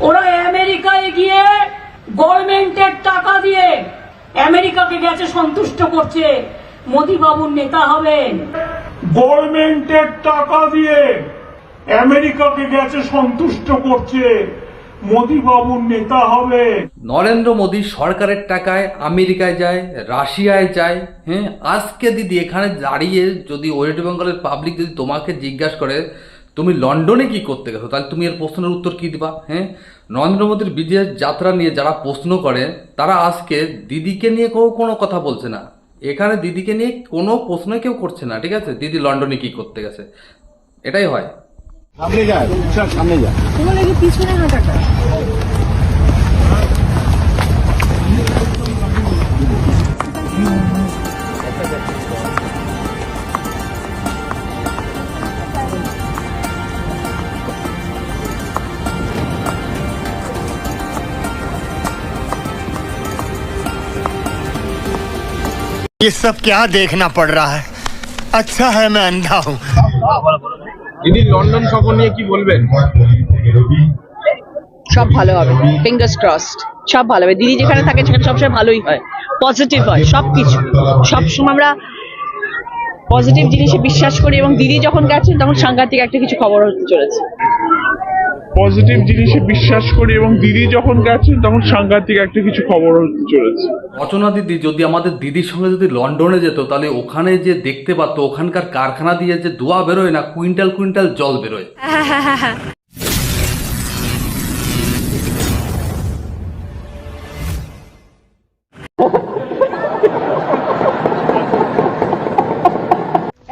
ওরা আমেরিকায় গিয়ে গভর্নমেন্টের টাকা দিয়ে আমেরিকাকে গেছে সন্তুষ্ট করছে, মোদি বাবুর নেতা হবেন। গভর্নমেন্টের টাকা দিয়ে আমেরিকাকে গেছে সন্তুষ্ট করছে, মোদি বাবুর নেতা হবে। নরেন্দ্র মোদী সরকারের টাকায় আমেরিকায় যায়, রাশিয়ায় যায়। হ্যাঁ, আজকে দিদি এখানে দাঁড়িয়ে যদি ওয়েস্ট বেঙ্গলের পাবলিক যদি তোমাকে জিজ্ঞাসা করে তুমি লন্ডনে কি করতে গেছো, তাহলে তুমি এর প্রশ্নের উত্তর কি দিবা? হ্যাঁ, নরেন্দ্র মোদীর বিদেশ যাত্রা নিয়ে যারা প্রশ্ন করে তারা আজকে দিদিকে নিয়ে কোনো কথা বলছে না। এখানে দিদিকে নিয়ে কোনো প্রশ্ন কেউ করছে না, ঠিক আছে? দিদি লন্ডনে কি করতে গেছে, এটাই হয়। সামনে যায়, সামনে যায়, তোমার লাগে পিছনে হাঁটাটা। ये सब क्या देखना पड़ रहा है? अच्छा है मैं अंधा हूँ। দিদি লন্ডন সফর নিয়ে কি বলবেন? সব ভালো হবে, ফিঙ্গার্স ক্রসড, সব ভালো হবে। দিদি যেখানে থাকে সেখানে সবসময় ভালোই হয়, পজিটিভ হয় সবকিছু। সবসময় আমরা পজিটিভ জিনিসে বিশ্বাস করি এবং দিদি যখন গেছেন তখন সাংঘাতিক একটা কিছু খবর হতে চলেছে। পজিটিভ জিনিসে বিশ্বাস করি এবং দিদি যখন গেছেন তখন সাংঘাতিক একটা কিছু খবর হতে চলেছে। রচনা দিদি যদি আমাদের দিদির সঙ্গে যদি লন্ডনে যেত তাহলে ওখানে যে দেখতে পারতো ওখানকার কারখানা দিয়ে যে ধোঁয়া বেরোয় না, কুইন্টাল কুইন্টাল জল বেরোয়।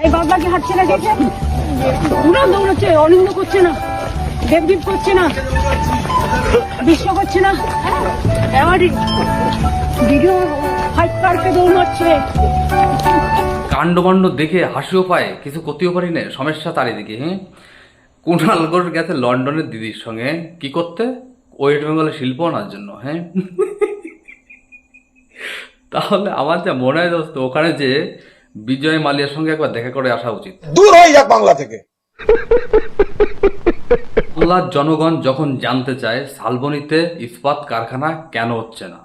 এই বাবলাকে হাঁটছে না, দেখে উড়ান দৌড়াচ্ছে, অনিন্দ করছে না, দেবদীপ করছে না, বিশ্ব করছে না, এবার ভিডিও ফাইট পার্কে দৌড়াচ্ছে। কাণ্ডবাণ্ড দেখে হাসিও পায়, কিছু করতেও পারি না, সমস্যা চারিদিকে। হ্যাঁ, কুণাল ঘোষ গেছে লন্ডনের দিদির সঙ্গে কি করতে? ওয়েস্ট বেঙ্গলের শিল্প আনার জন্য। হ্যাঁ, তাহলে আমার যা মনে হয় দোস্ত, ওখানে যে বিজয় মালিয়ার সঙ্গে একবার দেখা করে আসা উচিত। দূর হয়ে যাক বাংলা থেকে। বাংলার জনগণ যখন জানতে চায় শালবনীতে ইস্পাত কারখানা কেন হচ্ছে না।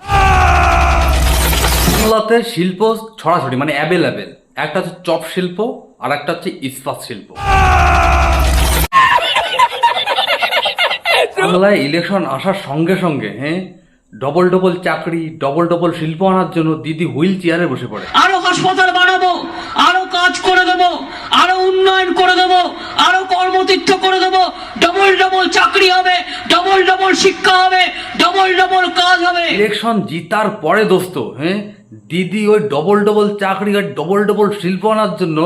বাংলাতে শিল্প ছড়াছড়ি মানে অ্যাভেলেবেল, একটা হচ্ছে চপ শিল্প আর একটা হচ্ছে ইস্পাত শিল্প। বাংলায় ইলেকশন আসার সঙ্গে সঙ্গে হ্যাঁ ডবল ডবল চাকরি, ডবল ডবল শিল্প আনার জন্য দিদি হুইল চেয়ারে বসে পড়ে। আরো হাসপাতাল বানাবো, আরো কাজ করে দেবো, আরো উন্নয়ন করে দেবো, আরো কর্মতীর্থ করে দেবো, ডবল ডবল চাকরি হবে, ডবল ডবল শিক্ষা হবে, ডবল ডবল কাজ হবে। ইলেকশন জিতার পরে দোস্ত হ্যাঁ দিদি ওই ডবল ডবল চাকরি আর ডবল ডবল শিল্প আনার জন্য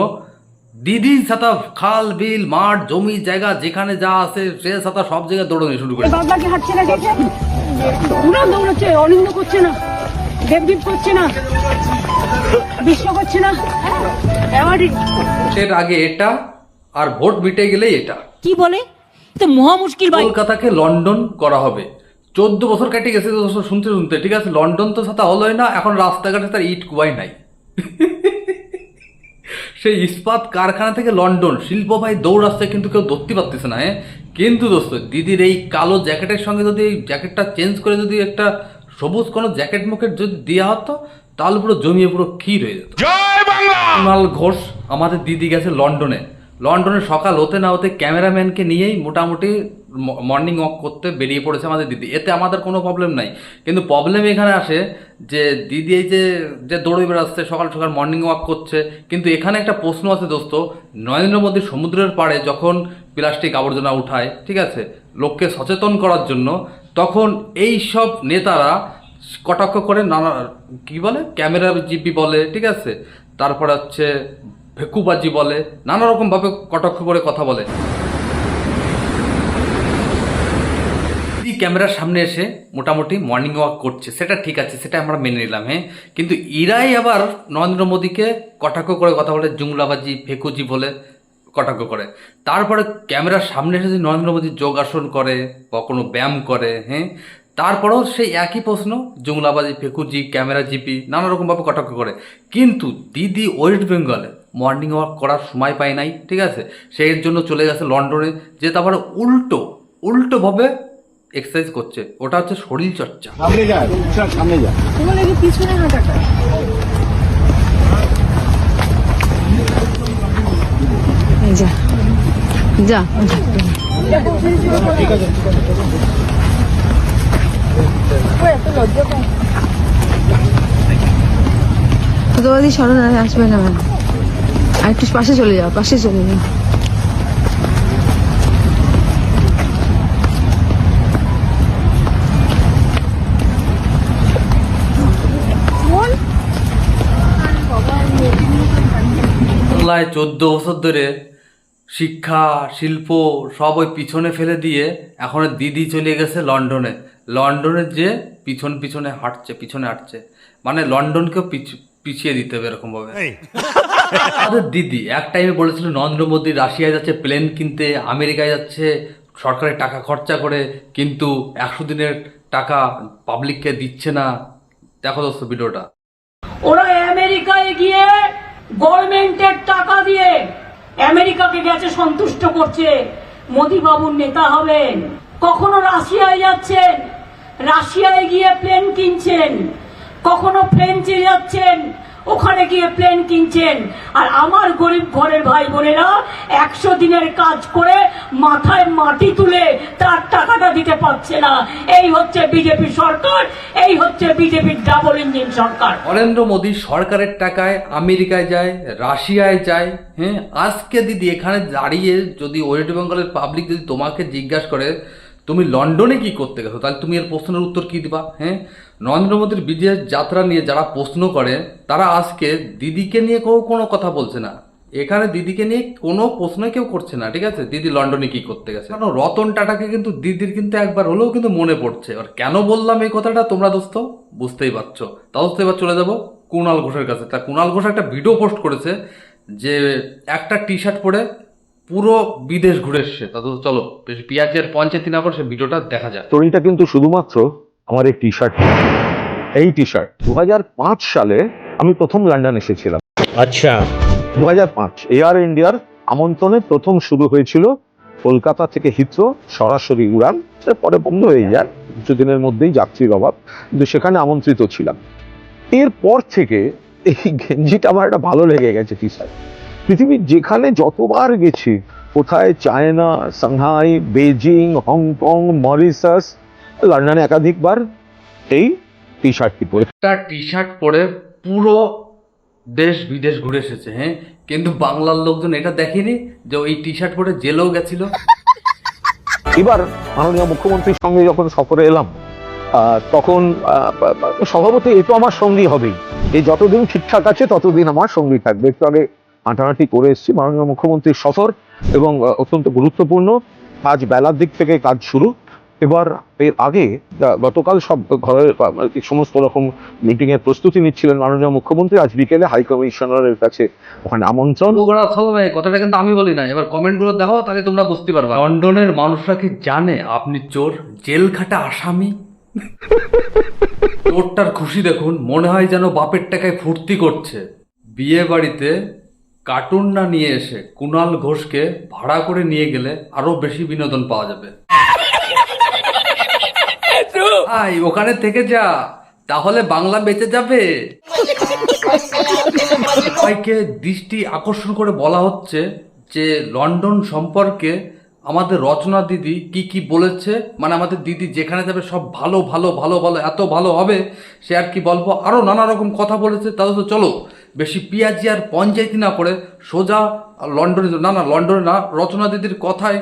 দিদি সাথে খাল বিল মাঠ জমি জায়গা যেখানে যা আছে সে সাথে সব জায়গায় দৌড়ানো শুরু করে। এই বাবলাকে হাঁটছে না, দেখে উড়ান দৌড়াচ্ছে, অনিন্দ করছে না, দেবদীপ করছে না, বিশ্ব করছে না, এবার এর আগে এটা আর ভোট মিটে গেলেই এটা। কি বলে তো মহা মুশকিল ভাই। কলকাতাকে লন্ডন করা হবে, 14 বছর কেটে গেছে দোস্ত শুনতে শুনতে, ঠিক আছে? লন্ডন তো সাথে হলোই না, এখন রাস্তাঘাটে তার ইট কুয়াই নাই। সেই ইস্পাত কারখানা থেকে লন্ডন শিল্প ভাই দৌড়াচ্ছে, কিন্তু কেউ ধরতে পারতেছে না। হ্যাঁ, কিন্তু দোস্ত দিদির এই কালো জ্যাকেটের সঙ্গে যদি এই জ্যাকেটটা চেঞ্জ করে যদি একটা সবুজ কোনো জ্যাকেট মুখের যদি দেওয়া হতো তাহলে পুরো জমিয়ে পুরো ক্ষীর হয়ে যেত। কুণাল ঘোষ আমাদের দিদি গেছে লন্ডনে। লন্ডনে সকাল হতে না হতে ক্যামেরাম্যানকে নিয়েই মোটামুটি মর্নিং ওয়াক করতে বেরিয়ে পড়েছে আমাদের দিদি। এতে আমাদের কোনো প্রবলেম নাই, কিন্তু প্রবলেম এখানে আসে যে দিদি এই যে যে দৌড়ে বেড়াচ্ছে সকাল সকাল মর্নিং ওয়াক করছে, কিন্তু এখানে একটা প্রশ্ন আছে দোস্ত। নরেন্দ্র মোদী সমুদ্রের পাড়ে যখন প্লাস্টিক আবর্জনা উঠায়, ঠিক আছে, লোককে সচেতন করার জন্য, তখন এই সব নেতারা কটাক্ষ করে নানা কি বলে ক্যামেরা জিপি বলে, ঠিক আছে, তারপরে হচ্ছে ভেকুবাজি বলে, নানা রকম ভাবে কটাক্ষ করে কথা বলে। ক্যামেরার সামনে এসে মোটামুটি মর্নিং ওয়াক করছে, সেটা ঠিক আছে, সেটা আমরা মেনে নিলাম। হ্যাঁ, কিন্তু এরাই আবার নরেন্দ্র মোদীকে কটাক্ষ করে কথা বলে, জুমলাবাজি ফেকুজি বলে কটাক্ষ করে। তারপরে ক্যামেরার সামনে এসে যদি নরেন্দ্র মোদী যোগাসন করে বা কোনো ব্যায়াম করে, হ্যাঁ, তারপরেও সেই একই প্রশ্ন, জুমলাবাজি ফেকুজি ক্যামেরা জিপি নানা রকমভাবে কটাক্ষ করে। কিন্তু দিদি ওয়েস্ট বেঙ্গলে মর্নিং ওয়াক করার সময় পায় নাই, ঠিক আছে, সেই জন্য চলে গেছে লন্ডনে, যে তারপরে উল্টোভাবে এক্সারসাইজ করছে, ওটা হচ্ছে শরীর চর্চা। তোমার এই পিছনে হাঁটাটা এই যা যা তোমাদের স্মরণ আর আসবে না ম্যাম, আর একটু পাশে চলে যাও, পাশে চলে যাও। বাংলায় 14 বছর ধরে শিক্ষা শিল্প সব ওই পিছনে ফেলে দিয়ে এখন দিদি চলে গেছে লন্ডনে। লন্ডনে যে পিছনে হাঁটছে, মানে লন্ডনকেও পিছিয়ে দিতে হবে এরকম ভাবে। আমাদের দিদি এক টাইমে বলেছিল নরেন্দ্র মোদী রাশিয়ায় যাচ্ছে প্লেন কিনতে, আমেরিকায় যাচ্ছে সরকারের টাকা খরচা করে, কিন্তু 100 দিনের টাকা পাবলিককে দিচ্ছে না। দেখো দোস্ত ভিডিওটা। ওরা আমেরিকায় গিয়ে গভর্নমেন্টের টাকা দিয়ে আমেরিকাকে গেছে সন্তুষ্ট করছে, মোদী বাবুর নেতা হবেন। কখনো রাশিয়ায় যাচ্ছেন, রাশিয়ায় গিয়ে প্লেন কিনছেন, কখনো ফ্রেঞ্চে যাচ্ছেন, ওখানে গিয়ে প্লেন কিনছেন। আর আমার গরিব ঘরের ভাই বোনেরা 100 দিনের কাজ করে মাথায় মাটি তুলে তার টাকাটা দিতে পারছে না। এই হচ্ছে বিজেপি সরকার, এই হচ্ছে বিজেপির ডাবল ইঞ্জিন সরকার। নরেন্দ্র মোদী সরকারের টাকায় আমেরিকায় যায়, রাশিয়ায় যায়। হ্যাঁ, আজকে দিদি এখানে দাঁড়িয়ে যদি ওয়েস্ট বেঙ্গলের পাবলিক যদি তোমাকে জিজ্ঞাসা করে তুমি লন্ডনে কি করতে গেছো, তাহলে তুমি এর প্রশ্নের উত্তর কি দিবা? হ্যাঁ, নরেন্দ্র মোদীর বিদেশ যাত্রা নিয়ে যারা প্রশ্ন করে তারা আজকে দিদিকে নিয়ে কোনো কথা বলছে না। এখানে দিদিকে নিয়ে কোনো প্রশ্ন কেউ করছে না, ঠিক আছে? দিদি লন্ডনে কি করতে গেছে, কারণ রতন টাটাকে কিন্তু দিদির কিন্তু একবার হলেও কিন্তু মনে পড়ছে। আর কেন বললাম এই কথাটা তোমরা দোস্ত বুঝতেই পারছো। তাও দোস্ত এবার চলে যাবো কুণাল ঘোষের কাছে। তা কুণাল ঘোষ একটা ভিডিও পোস্ট করেছে যে একটা টি শার্ট পরে পুরো বিদেশ ঘুরে এসছে। তা তো চলো বেশ পিয়াজের পঞ্চায়েত না করে সে ভিডিওটা দেখা যায়। স্টোরিটা কিন্তু শুধুমাত্র আমার এই টি শার্ট, এই টি শার্ট 2005 সালে আমি প্রথম লন্ডন এসেছিলাম। अच्छा 2005 এয়ার ইন্ডিয়ার আমন্ত্রণে প্রথম শুরু হয়েছিল কলকাতা থেকে হিথ্রো সরাসরি উড়ান, পরে বন্ধ হয়ে যায় কিছুদিনের মধ্যেই যাত্রীর অভাব, কিন্তু সেখানে আমন্ত্রিত ছিলাম। এরপর থেকে এই গেঞ্জিটা আমার একটা ভালো লেগে গেছে টি শার্ট। পৃথিবীর যেখানে যতবার গেছি, কোথায় China, Shanghai, Beijing, Hong Kong, Mauritius, লন্ডনে একাধিকবার এই টি শার্টটি পরে। একটা টি শার্ট পরে পুরো দেশ বিদেশ ঘুরে এসেছে। হ্যাঁ, কিন্তু বাংলার লোকজন এটা দেখেনি যে ওই টি শার্ট পরে জেলেও গেছিল। এবার মাননীয় মুখ্যমন্ত্রীর সঙ্গে যখন সফরে এলাম, তখন স্বভাবতই এ তো আমার সঙ্গী হবেই, এই যতদিন ঠিকঠাক আছে ততদিন আমার সঙ্গী থাকবে। একটু আগে হাঁটাহাঁটি করে এসেছি, মাননীয় মুখ্যমন্ত্রীর সফর এবং অত্যন্ত গুরুত্বপূর্ণ আজ বেলার দিক থেকে কাজ শুরু। এবার এর আগে গতকাল সব ঘরের সমস্ত রকম মিটিং এর প্রস্তুতি নিচ্ছিলেন মাননীয় মুখ্যমন্ত্রী। আজ বিকেলে হাই কমিশনারের কাছে ওখানে আমন্ত্রণ। কথাটা কিন্তু আমি বলি না, এবার কমেন্ট গুলো দেখো তাহলে তোমরা বুঝতে পারবে। লন্ডনের মানুষরা কি জানে আপনি চোর, জেল খাটা আসামি? চোরটার খুশি দেখুন, মনে হয় যেন বাপের টাকায় ফুর্তি করছে। বিয়ে বাড়িতে কার্টুন না নিয়ে এসে কুণাল ঘোষকে ভাড়া করে নিয়ে গেলে আরো বেশি বিনোদন পাওয়া যাবে। ভাই ওখানে থেকে যা, তাহলে বাংলা বেঁচে যাবে। সবাইকে দৃষ্টি আকর্ষণ করে বলা হচ্ছে যে লন্ডন সম্পর্কে আমাদের রচনা দিদি কি কি বলেছে, মানে আমাদের দিদি যেখানে যাবে সব ভালো ভালো ভালো ভালো এত ভালো হবে সে আর কি বলবো, আরো নানা রকম কথা বলেছে। তাহলে তো চলো বেশি পিয়াজি আর পঞ্চায়েতি না করে সোজা লন্ডনে, লন্ডনে না, রচনা দিদির কথায়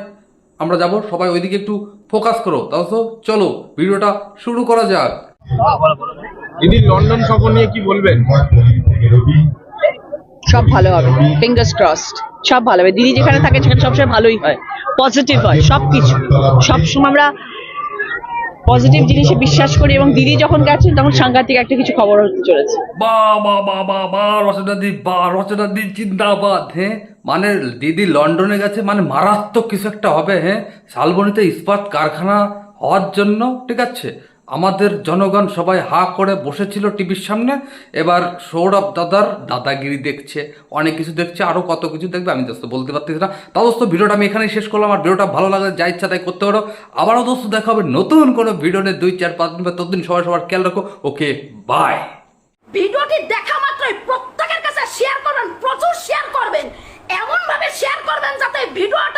আমরা যাব। সবাই ওইদিকে একটু ফোকাস করো। তাহলে তো চলো ভিডিওটা শুরু করা যাক। দিদি লন্ডন সফর নিয়ে কি বলবেন? সব ভালো হবে, ফিঙ্গার্স ক্রসড, সব ভালো হবে। দিদি যেখানে থাকে সেখানে সবসময় ভালোই হয়, পজিটিভ হয় সবকিছু। সবসময় আমরা পজিটিভ জিনিসে বিশ্বাস করি এবং দিদি যখন গেছেন তখন সাংঘাতিক একটা কিছু খবর হতে চলেছে। রচনা দি জিন্দাবাদ। হ্যাঁ, মানে দিদি লন্ডনে গেছে মানে মারাত্মক কিছু একটা হবে। হ্যাঁ, শালবনীতে ইস্পাত কারখানা হওয়ার জন্য, ঠিক আছে। আমাদের জনগণ সবাই হা করে বসেছিল টিভির সামনে, এবার সৌরভ দাদার দাদাগিরি দেখছে, অনেক কিছু দেখছে, আরও কত কিছু দেখবে আমি দোস্ত বলতে পারতেছি না। তা দোস্ত ভিডিওটা আমি এখানেই শেষ করলাম। আর ভিডিওটা ভালো লাগলে যা ইচ্ছা তাই করতে পারো। আবারও দোস্ত দেখা হবে নতুন কোনো ভিডিও নিয়ে 2, 4, 5 দিন বা ততদিন সবাই সবার খেয়াল রাখো। Okay bye. ভিডিওটি দেখা মাত্রই প্রত্যেকের কাছে শেয়ার করবেন, প্রচুর শেয়ার করবেন, এমন ভাবে শেয়ার করবেন যাতে ভিডিওটা